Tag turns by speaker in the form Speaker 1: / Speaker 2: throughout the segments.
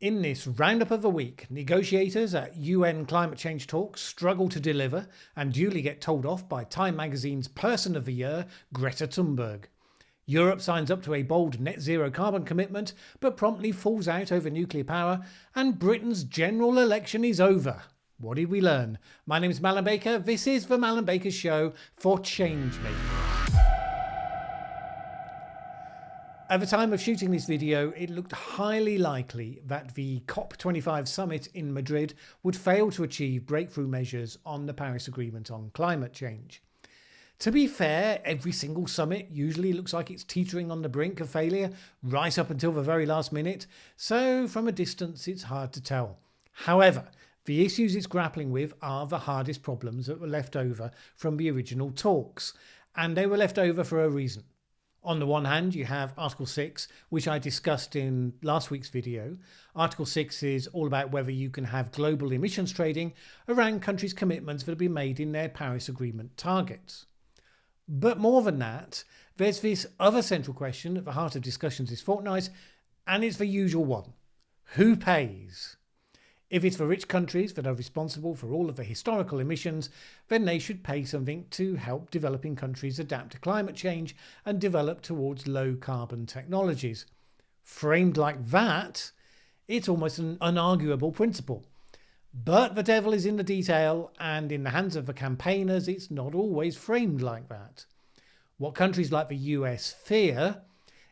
Speaker 1: In this roundup of the week, negotiators at UN climate change talks struggle to deliver and duly get told off by Time magazine's Person of the Year, Greta Thunberg. Europe signs up to a bold net zero carbon commitment but promptly falls out over nuclear power, and Britain's general election is over. What did we learn? My name is Mallen Baker. This is the Mallen Baker Show for Changemakers. At the time of shooting this video, it looked highly likely that the COP25 summit in Madrid would fail to achieve breakthrough measures on the Paris Agreement on climate change. To be fair, every single summit usually looks like it's teetering on the brink of failure right up until the very last minute, so from a distance it's hard to tell. However, the issues it's grappling with are the hardest problems that were left over from the original talks, and they were left over for a reason. On the one hand, you have Article 6, which I discussed in last week's video. Article 6 is all about whether you can have global emissions trading around countries' commitments that have been made in their Paris Agreement targets. But more than that, there's this other central question at the heart of discussions this fortnight, and it's the usual one. Who pays? If it's the rich countries that are responsible for all of the historical emissions, then they should pay something to help developing countries adapt to climate change and develop towards low carbon technologies. Framed like that, it's almost an unarguable principle. But the devil is in the detail, and in the hands of the campaigners, it's not always framed like that. What countries like the US fear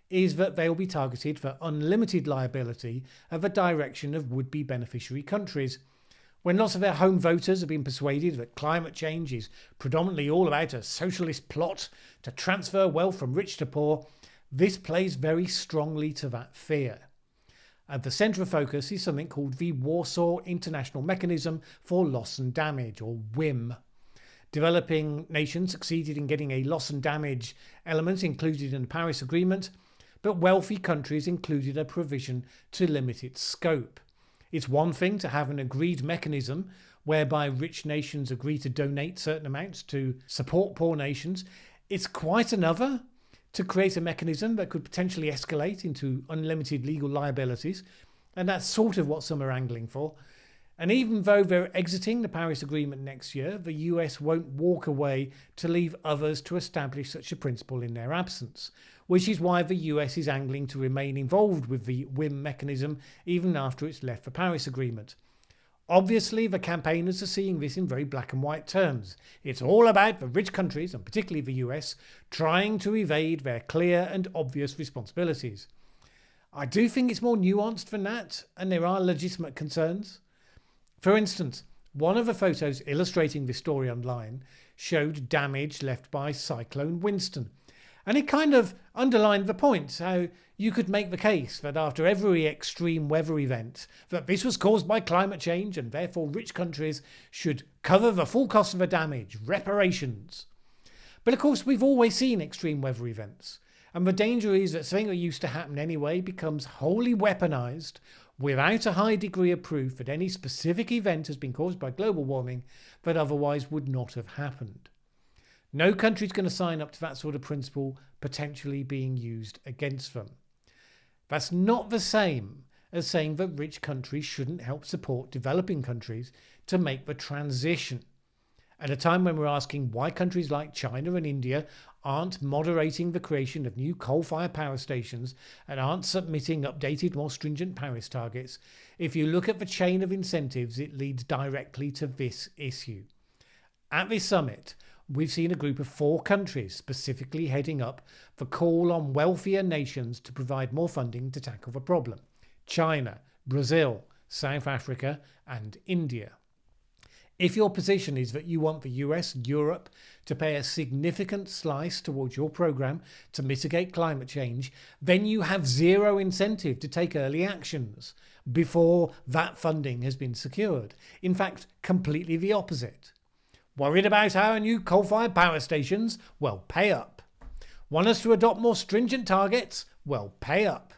Speaker 1: is that they will be targeted for unlimited liability at the direction of would-be beneficiary countries. When lots of their home voters have been persuaded that climate change is predominantly all about a socialist plot to transfer wealth from rich to poor, this plays very strongly to that fear. At the centre of focus is something called the Warsaw International Mechanism for Loss and Damage, or WIM. Developing nations succeeded in getting a loss and damage element included in the Paris Agreement, but wealthy countries included a provision to limit its scope. It's one thing to have an agreed mechanism whereby rich nations agree to donate certain amounts to support poor nations. It's quite another to create a mechanism that could potentially escalate into unlimited legal liabilities, and that's sort of what some are angling for. And even though they're exiting the Paris Agreement next year, the US won't walk away to leave others to establish such a principle in their absence, which is why the US is angling to remain involved with the WIM mechanism even after it's left the Paris Agreement. Obviously, the campaigners are seeing this in very black and white terms. It's all about the rich countries, and particularly the US, trying to evade their clear and obvious responsibilities. I do think it's more nuanced than that, and there are legitimate concerns. For instance, one of the photos illustrating this story online showed damage left by Cyclone Winston. And it kind of underlined the point, how you could make the case that after every extreme weather event, that this was caused by climate change and therefore rich countries should cover the full cost of the damage, reparations. But of course, we've always seen extreme weather events. And the danger is that something that used to happen anyway becomes wholly weaponized without a high degree of proof that any specific event has been caused by global warming that otherwise would not have happened. No country is going to sign up to that sort of principle potentially being used against them. That's not the same as saying that rich countries shouldn't help support developing countries to make the transition. At a time when we're asking why countries like China and India aren't moderating the creation of new coal-fired power stations and aren't submitting updated, more stringent Paris targets, if you look at the chain of incentives, it leads directly to this issue. At this summit, we've seen a group of 4 countries specifically heading up the call on wealthier nations to provide more funding to tackle the problem: China, Brazil, South Africa, and India. If your position is that you want the US and Europe to pay a significant slice towards your program to mitigate climate change, then you have zero incentive to take early actions before that funding has been secured. In fact, completely the opposite. Worried about our new coal-fired power stations? Well, pay up. Want us to adopt more stringent targets? Well, pay up.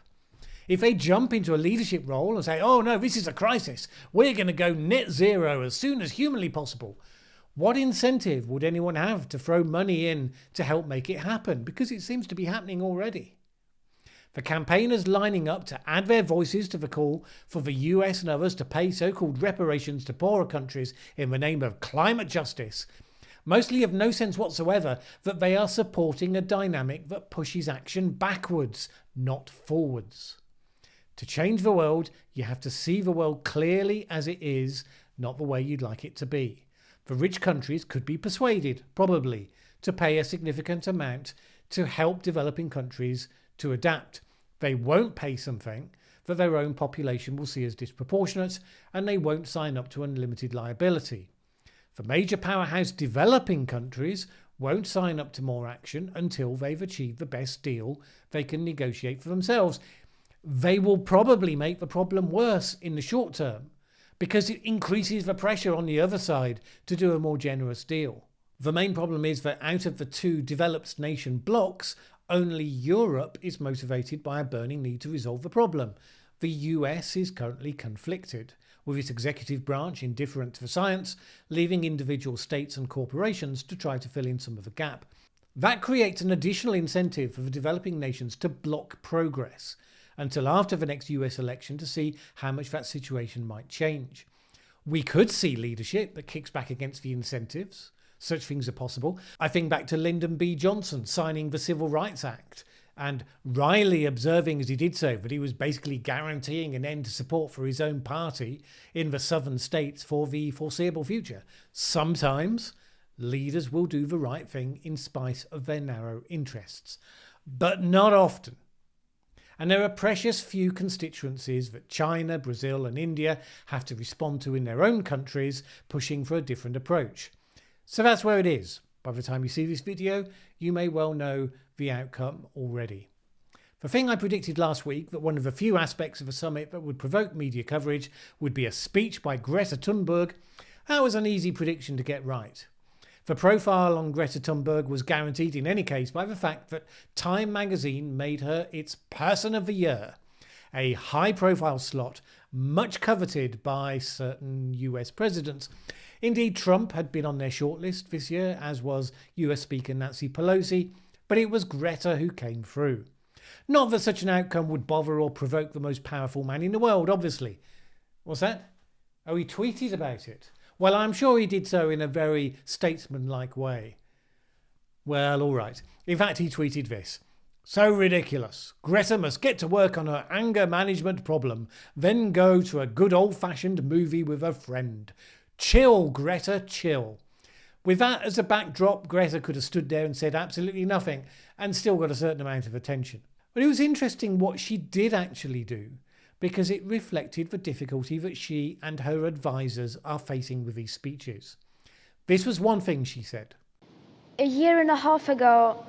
Speaker 1: If they jump into a leadership role and say, oh no, this is a crisis, we're going to go net zero as soon as humanly possible, what incentive would anyone have to throw money in to help make it happen? Because it seems to be happening already. For campaigners lining up to add their voices to the call for the US and others to pay so-called reparations to poorer countries in the name of climate justice, mostly of no sense whatsoever that they are supporting a dynamic that pushes action backwards, not forwards. To change the world, you have to see the world clearly as it is, not the way you'd like it to be. The rich countries could be persuaded, probably, to pay a significant amount to help developing countries to adapt. They won't pay something that their own population will see as disproportionate, and they won't sign up to unlimited liability. The major powerhouse developing countries won't sign up to more action until they've achieved the best deal they can negotiate for themselves. They will probably make the problem worse in the short term because it increases the pressure on the other side to do a more generous deal. The main problem is that out of the two developed nation blocs, only Europe is motivated by a burning need to resolve the problem. The US is currently conflicted, with its executive branch indifferent to the science, leaving individual states and corporations to try to fill in some of the gap. That creates an additional incentive for the developing nations to block progress until after the next US election to see how much that situation might change. We could see leadership that kicks back against the incentives. Such things are possible. I think back to Lyndon B. Johnson signing the Civil Rights Act and Riley observing as he did so that he was basically guaranteeing an end to support for his own party in the southern states for the foreseeable future. Sometimes leaders will do the right thing in spite of their narrow interests, but not often. And there are precious few constituencies that China, Brazil and India have to respond to in their own countries, pushing for a different approach. So that's where it is. By the time you see this video, you may well know the outcome already. The thing I predicted last week, that one of the few aspects of the summit that would provoke media coverage would be a speech by Greta Thunberg, that was an easy prediction to get right. The profile on Greta Thunberg was guaranteed in any case by the fact that Time magazine made her its Person of the Year, a high-profile slot much coveted by certain US presidents. Indeed, Trump had been on their shortlist this year, as was US Speaker Nancy Pelosi, but it was Greta who came through. Not that such an outcome would bother or provoke the most powerful man in the world, obviously. What's that? Oh, he tweeted about it. Well, I'm sure he did so in a very statesmanlike way. Well, all right. In fact, he tweeted this. So ridiculous. Greta must get to work on her anger management problem, then go to a good old-fashioned movie with a friend. Chill, Greta, chill. With that as a backdrop, Greta could have stood there and said absolutely nothing and still got a certain amount of attention. But it was interesting what she did actually do, because it reflected the difficulty that she and her advisors are facing with these speeches. This was one thing she said.
Speaker 2: A year and a half ago,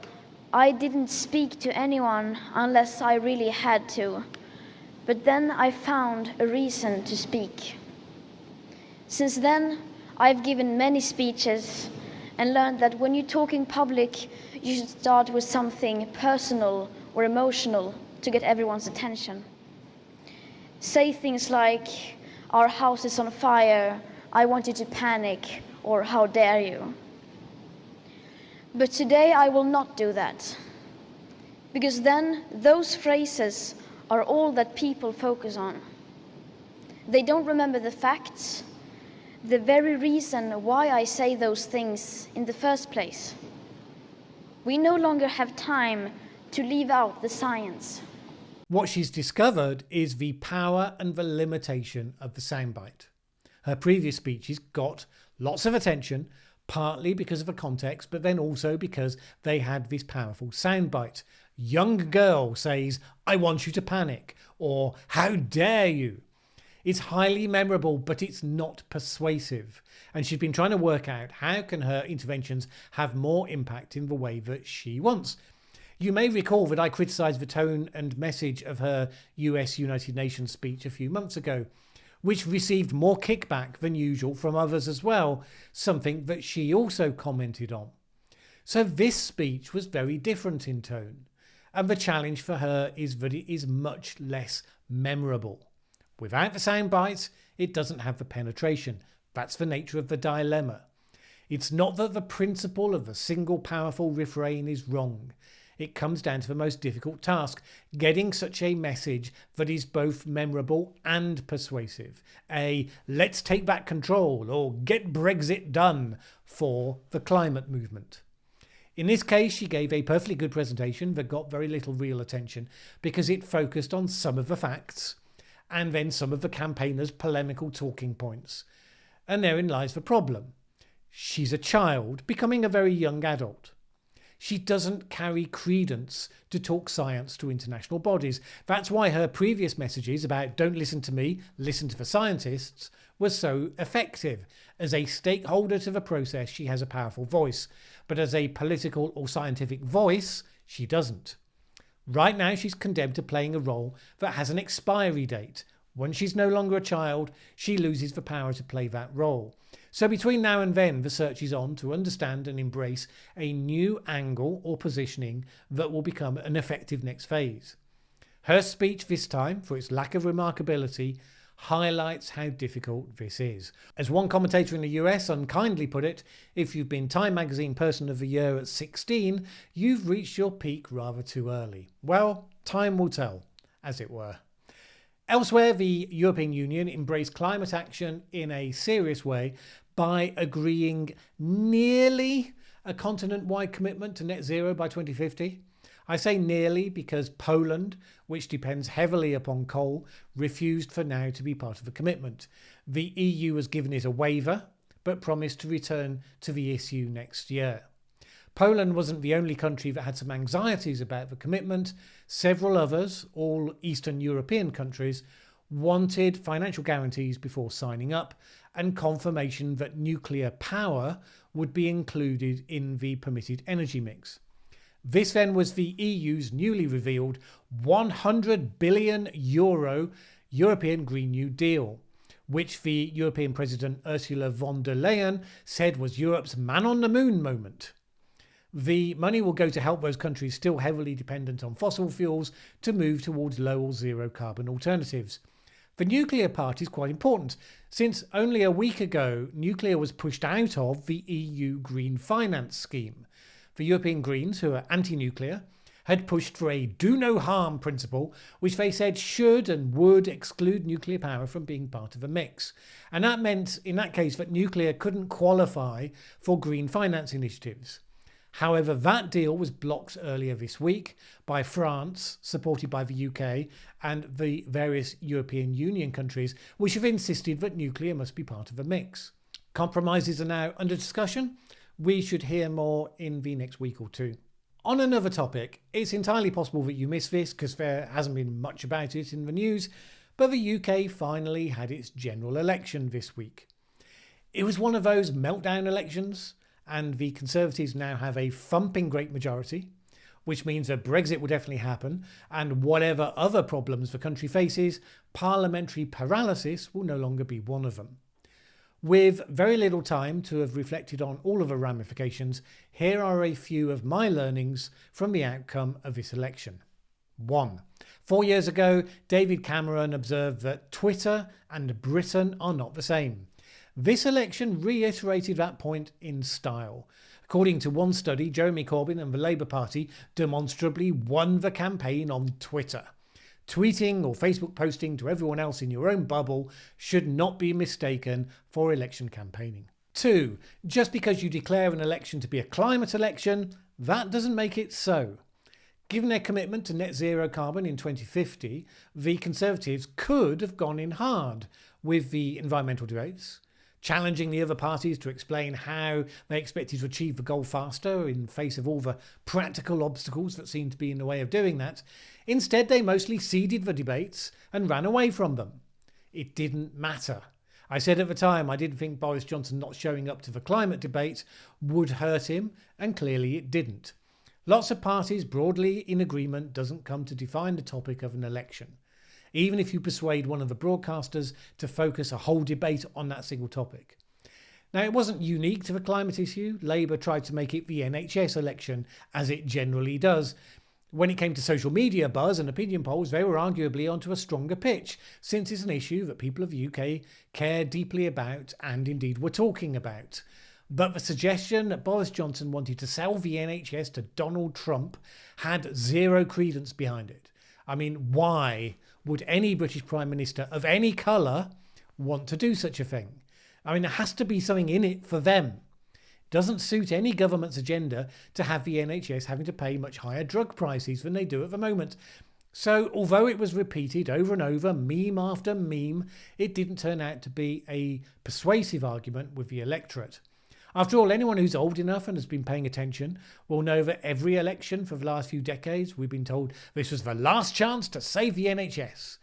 Speaker 2: I didn't speak to anyone unless I really had to. But then I found a reason to speak. Since then, I've given many speeches and learned that when you talk in public, you should start with something personal or emotional to get everyone's attention. Say things like, our house is on fire, I want you to panic, or how dare you. But today I will not do that, because then those phrases are all that people focus on. They don't remember the facts, the very reason why I say those things in the first place. We no longer have time to leave out the science.
Speaker 1: What she's discovered is the power and the limitation of the soundbite. Her previous speeches got lots of attention, partly because of the context, but then also because they had this powerful soundbite. Young girl says, I want you to panic, or how dare you? It's highly memorable, but it's not persuasive. And she's been trying to work out how can her interventions have more impact in the way that she wants. You may recall that I criticised the tone and message of her US United Nations speech a few months ago, which received more kickback than usual from others as well, something that she also commented on. So this speech was very different in tone, and the challenge for her is that it is much less memorable. Without the sound bites, it doesn't have the penetration. That's the nature of the dilemma. It's not that the principle of the single powerful refrain is wrong. it comes down to the most difficult task, getting such a message that is both memorable and persuasive. A let's take back control or get Brexit done for the climate movement. In this case, she gave a perfectly good presentation that got very little real attention because it focused on some of the facts and then some of the campaigners' polemical talking points. And therein lies the problem. She's a child becoming a very young adult. She doesn't carry credence to talk science to international bodies. That's why her previous messages about don't listen to me, listen to the scientists were so effective. As a stakeholder to the process, she has a powerful voice, but as a political or scientific voice, she doesn't. Right now, she's condemned to playing a role that has an expiry date. When she's no longer a child, she loses the power to play that role. So between now and then, the search is on to understand and embrace a new angle or positioning that will become an effective next phase. Her speech this time, for its lack of remarkability, highlights how difficult this is. As one commentator in the US unkindly put it, if you've been Time Magazine Person of the Year at 16, you've reached your peak rather too early. Well, time will tell, as it were. Elsewhere, the European Union embraced climate action in a serious way by agreeing nearly a continent-wide commitment to net zero by 2050. I say nearly because Poland, which depends heavily upon coal, refused for now to be part of the commitment. The EU has given it a waiver, but promised to return to the issue next year. Poland wasn't the only country that had some anxieties about the commitment. Several others, all Eastern European countries, wanted financial guarantees before signing up and confirmation that nuclear power would be included in the permitted energy mix. This then was the EU's newly revealed €100 billion European Green New Deal, which the European President Ursula von der Leyen said was Europe's man on the moon moment. The money will go to help those countries still heavily dependent on fossil fuels to move towards low or zero carbon alternatives. The nuclear part is quite important, since only a week ago nuclear was pushed out of the EU Green Finance Scheme. The European Greens, who are anti-nuclear, had pushed for a do no harm principle, which they said should and would exclude nuclear power from being part of a mix. And that meant, in that case, that nuclear couldn't qualify for green finance initiatives. However, that deal was blocked earlier this week by France, supported by the UK, and the various European Union countries, which have insisted that nuclear must be part of the mix. Compromises are now under discussion. We should hear more in the next week or two. On another topic, it's entirely possible that you missed this because there hasn't been much about it in the news, but the UK finally had its general election this week. It was one of those meltdown elections, and the Conservatives now have a thumping great majority, which means that Brexit will definitely happen, and whatever other problems the country faces, parliamentary paralysis will no longer be one of them. With very little time to have reflected on all of the ramifications, here are a few of my learnings from the outcome of this election. 1. 4 years ago, David Cameron observed that Twitter and Britain are not the same. This election reiterated that point in style. According to one study, Jeremy Corbyn and the Labour Party demonstrably won the campaign on Twitter. Tweeting or Facebook posting to everyone else in your own bubble should not be mistaken for election campaigning. 2. Just because you declare an election to be a climate election, that doesn't make it so. Given their commitment to net zero carbon in 2050, the Conservatives could have gone in hard with the environmental debates, challenging the other parties to explain how they expected to achieve the goal faster in face of all the practical obstacles that seem to be in the way of doing that. Instead, they mostly ceded the debates and ran away from them. It didn't matter. I said at the time I didn't think Boris Johnson not showing up to the climate debate would hurt him, and clearly it didn't. Lots of parties broadly in agreement doesn't come to define the topic of an election, even if you persuade one of the broadcasters to focus a whole debate on that single topic. Now, it wasn't unique to the climate issue. Labour tried to make it the NHS election, as it generally does. When it came to social media buzz and opinion polls, they were arguably onto a stronger pitch, since it's an issue that people of the UK care deeply about and indeed were talking about. But the suggestion that Boris Johnson wanted to sell the NHS to Donald Trump had zero credence behind it. I mean, why would any British Prime Minister of any colour want to do such a thing? I mean, there has to be something in it for them. It doesn't suit any government's agenda to have the NHS having to pay much higher drug prices than they do at the moment. So, although it was repeated over and over, meme after meme, it didn't turn out to be a persuasive argument with the electorate. After all, anyone who's old enough and has been paying attention will know that every election for the last few decades we've been told this was the last chance to save the NHS.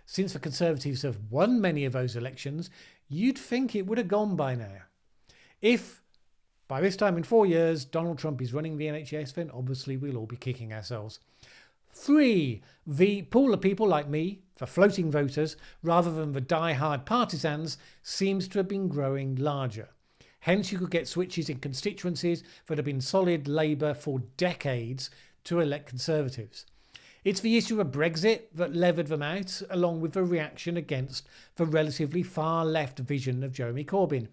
Speaker 1: Since the Conservatives have won many of those elections, you'd think it would have gone by now. If, by this time in 4 years, Donald Trump is running the NHS, then obviously we'll all be kicking ourselves. 3. The pool of people like me, the floating voters, rather than the die-hard partisans, seems to have been growing larger. Hence, you could get switches in constituencies that have been solid Labour for decades to elect Conservatives. It's the issue of Brexit that levered them out, along with the reaction against the relatively far-left vision of Jeremy Corbyn.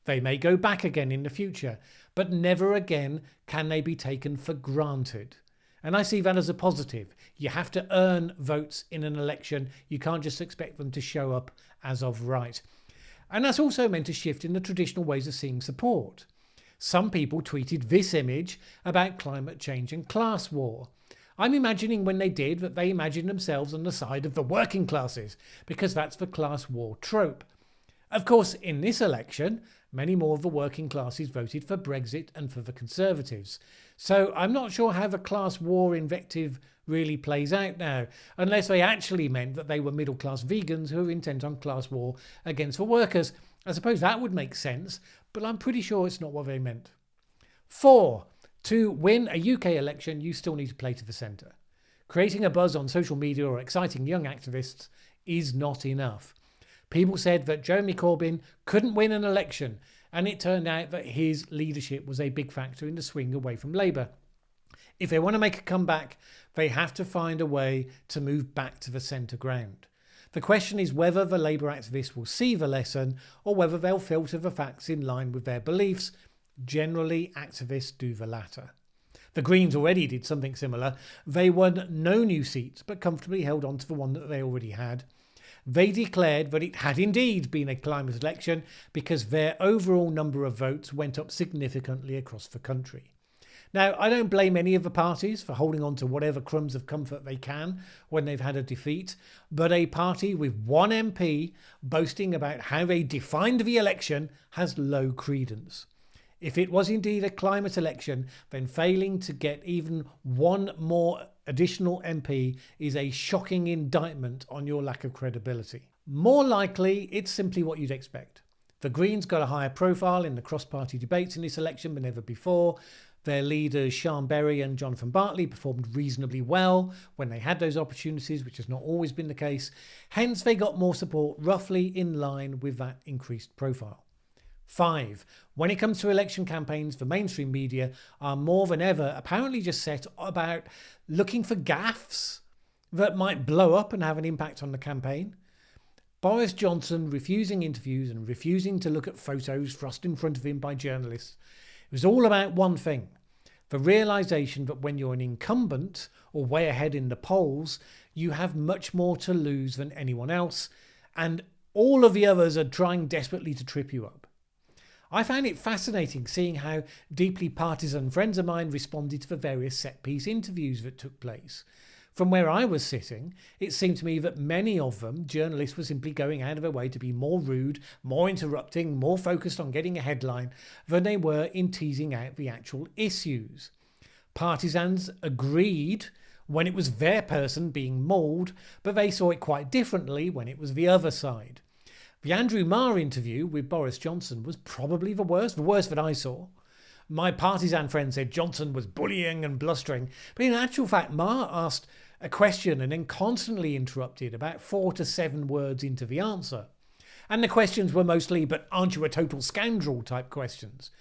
Speaker 1: They may go back again in the future, but never again can they be taken for granted. And I see that as a positive. You have to earn votes in an election. You can't just expect them to show up as of right. And that's also meant a shift in the traditional ways of seeing support. Some people tweeted this image about climate change and class war. I'm imagining when they did that they imagined themselves on the side of the working classes, because that's the class war trope. Of course, in this election, many more of the working classes voted for Brexit and for the Conservatives. So I'm not sure how the class war invective really plays out now, unless they actually meant that they were middle-class vegans who were intent on class war against the workers. I suppose that would make sense, but I'm pretty sure it's not what they meant. 4. To win a UK election, you still need to play to the centre. Creating a buzz on social media or exciting young activists is not enough. People said that Jeremy Corbyn couldn't win an election, and it turned out that his leadership was a big factor in the swing away from Labour. If they want to make a comeback, they have to find a way to move back to the centre ground. The question is whether the Labour activists will see the lesson or whether they'll filter the facts in line with their beliefs. Generally, activists do the latter. The Greens already did something similar. They won no new seats, but comfortably held on to the one that they already had. They declared that it had indeed been a climate election because their overall number of votes went up significantly across the country. Now, I don't blame any of the parties for holding on to whatever crumbs of comfort they can when they've had a defeat, but a party with one MP boasting about how they defined the election has low credence. If it was indeed a climate election, then failing to get even one more additional MP is a shocking indictment on your lack of credibility. More likely, it's simply what you'd expect. The Greens got a higher profile in the cross-party debates in this election than ever before. Their leaders, Sian Berry and Jonathan Bartley, performed reasonably well when they had those opportunities, which has not always been the case. Hence, they got more support roughly in line with that increased profile. 5. When it comes to election campaigns, the mainstream media are more than ever apparently just set about looking for gaffes that might blow up and have an impact on the campaign. Boris Johnson refusing interviews and refusing to look at photos thrust in front of him by journalists. It was all about one thing, the realisation that when you're an incumbent or way ahead in the polls, you have much more to lose than anyone else, and all of the others are trying desperately to trip you up. I found it fascinating seeing how deeply partisan friends of mine responded to the various set-piece interviews that took place. From where I was sitting, it seemed to me that many of them, journalists were simply going out of their way to be more rude, more interrupting, more focused on getting a headline than they were in teasing out the actual issues. Partisans agreed when it was their person being mauled, but they saw it quite differently when it was the other side. The Andrew Marr interview with Boris Johnson was probably the worst that I saw. My partisan friend said Johnson was bullying and blustering, but in actual fact, Marr asked a question and then constantly interrupted about 4 to 7 words into the answer. And the questions were mostly, but aren't you a total scoundrel type questions.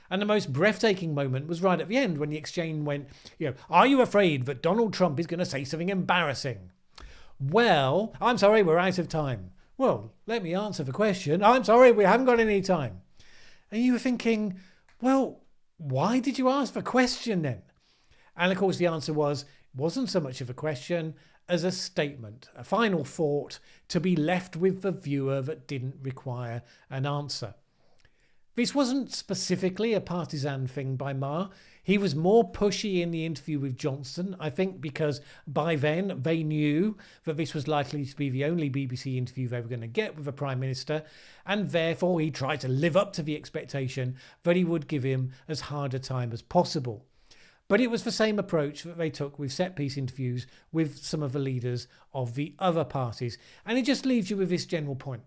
Speaker 1: And the most breathtaking moment was right at the end when the exchange went, are you afraid that Donald Trump is going to say something embarrassing? Well, I'm sorry, we're out of time. Well, let me answer the question. I'm sorry, we haven't got any time. And you were thinking, Well, why did you ask the question then? And of course the answer wasn't so much of a question as a statement, a final thought to be left with the viewer that didn't require an answer. This wasn't specifically a partisan thing by Ma. He was more pushy in the interview with Johnson, I think because by then they knew that this was likely to be the only BBC interview they were going to get with the Prime Minister, and therefore he tried to live up to the expectation that he would give him as hard a time as possible. But it was the same approach that they took with set-piece interviews with some of the leaders of the other parties. And it just leaves you with this general point.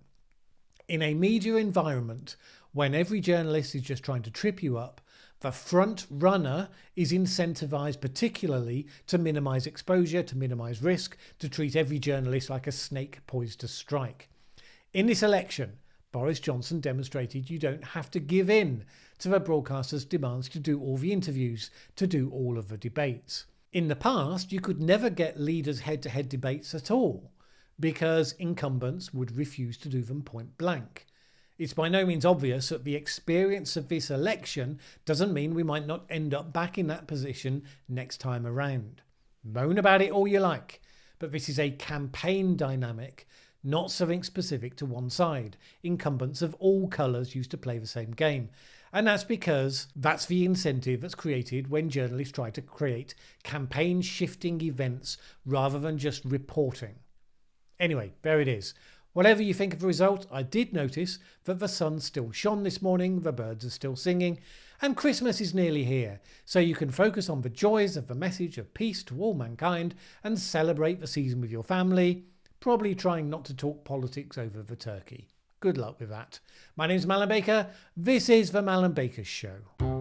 Speaker 1: In a media environment, when every journalist is just trying to trip you up, the front runner is incentivized particularly to minimize exposure, to minimize risk, to treat every journalist like a snake poised to strike. In this election, Boris Johnson demonstrated you don't have to give in to the broadcasters' demands to do all the interviews, to do all of the debates. In the past, you could never get leaders' head-to-head debates at all because incumbents would refuse to do them point blank. It's by no means obvious that the experience of this election doesn't mean we might not end up back in that position next time around. Moan about it all you like, but this is a campaign dynamic, not something specific to one side. Incumbents of all colours used to play the same game. And that's because that's the incentive that's created when journalists try to create campaign shifting events rather than just reporting. Anyway, there it is. Whatever you think of the result, I did notice that the sun still shone this morning, the birds are still singing, and Christmas is nearly here, so you can focus on the joys of the message of peace to all mankind and celebrate the season with your family, probably trying not to talk politics over the turkey. Good luck with that. My name is Mallen Baker. This is the Mallen Baker Show.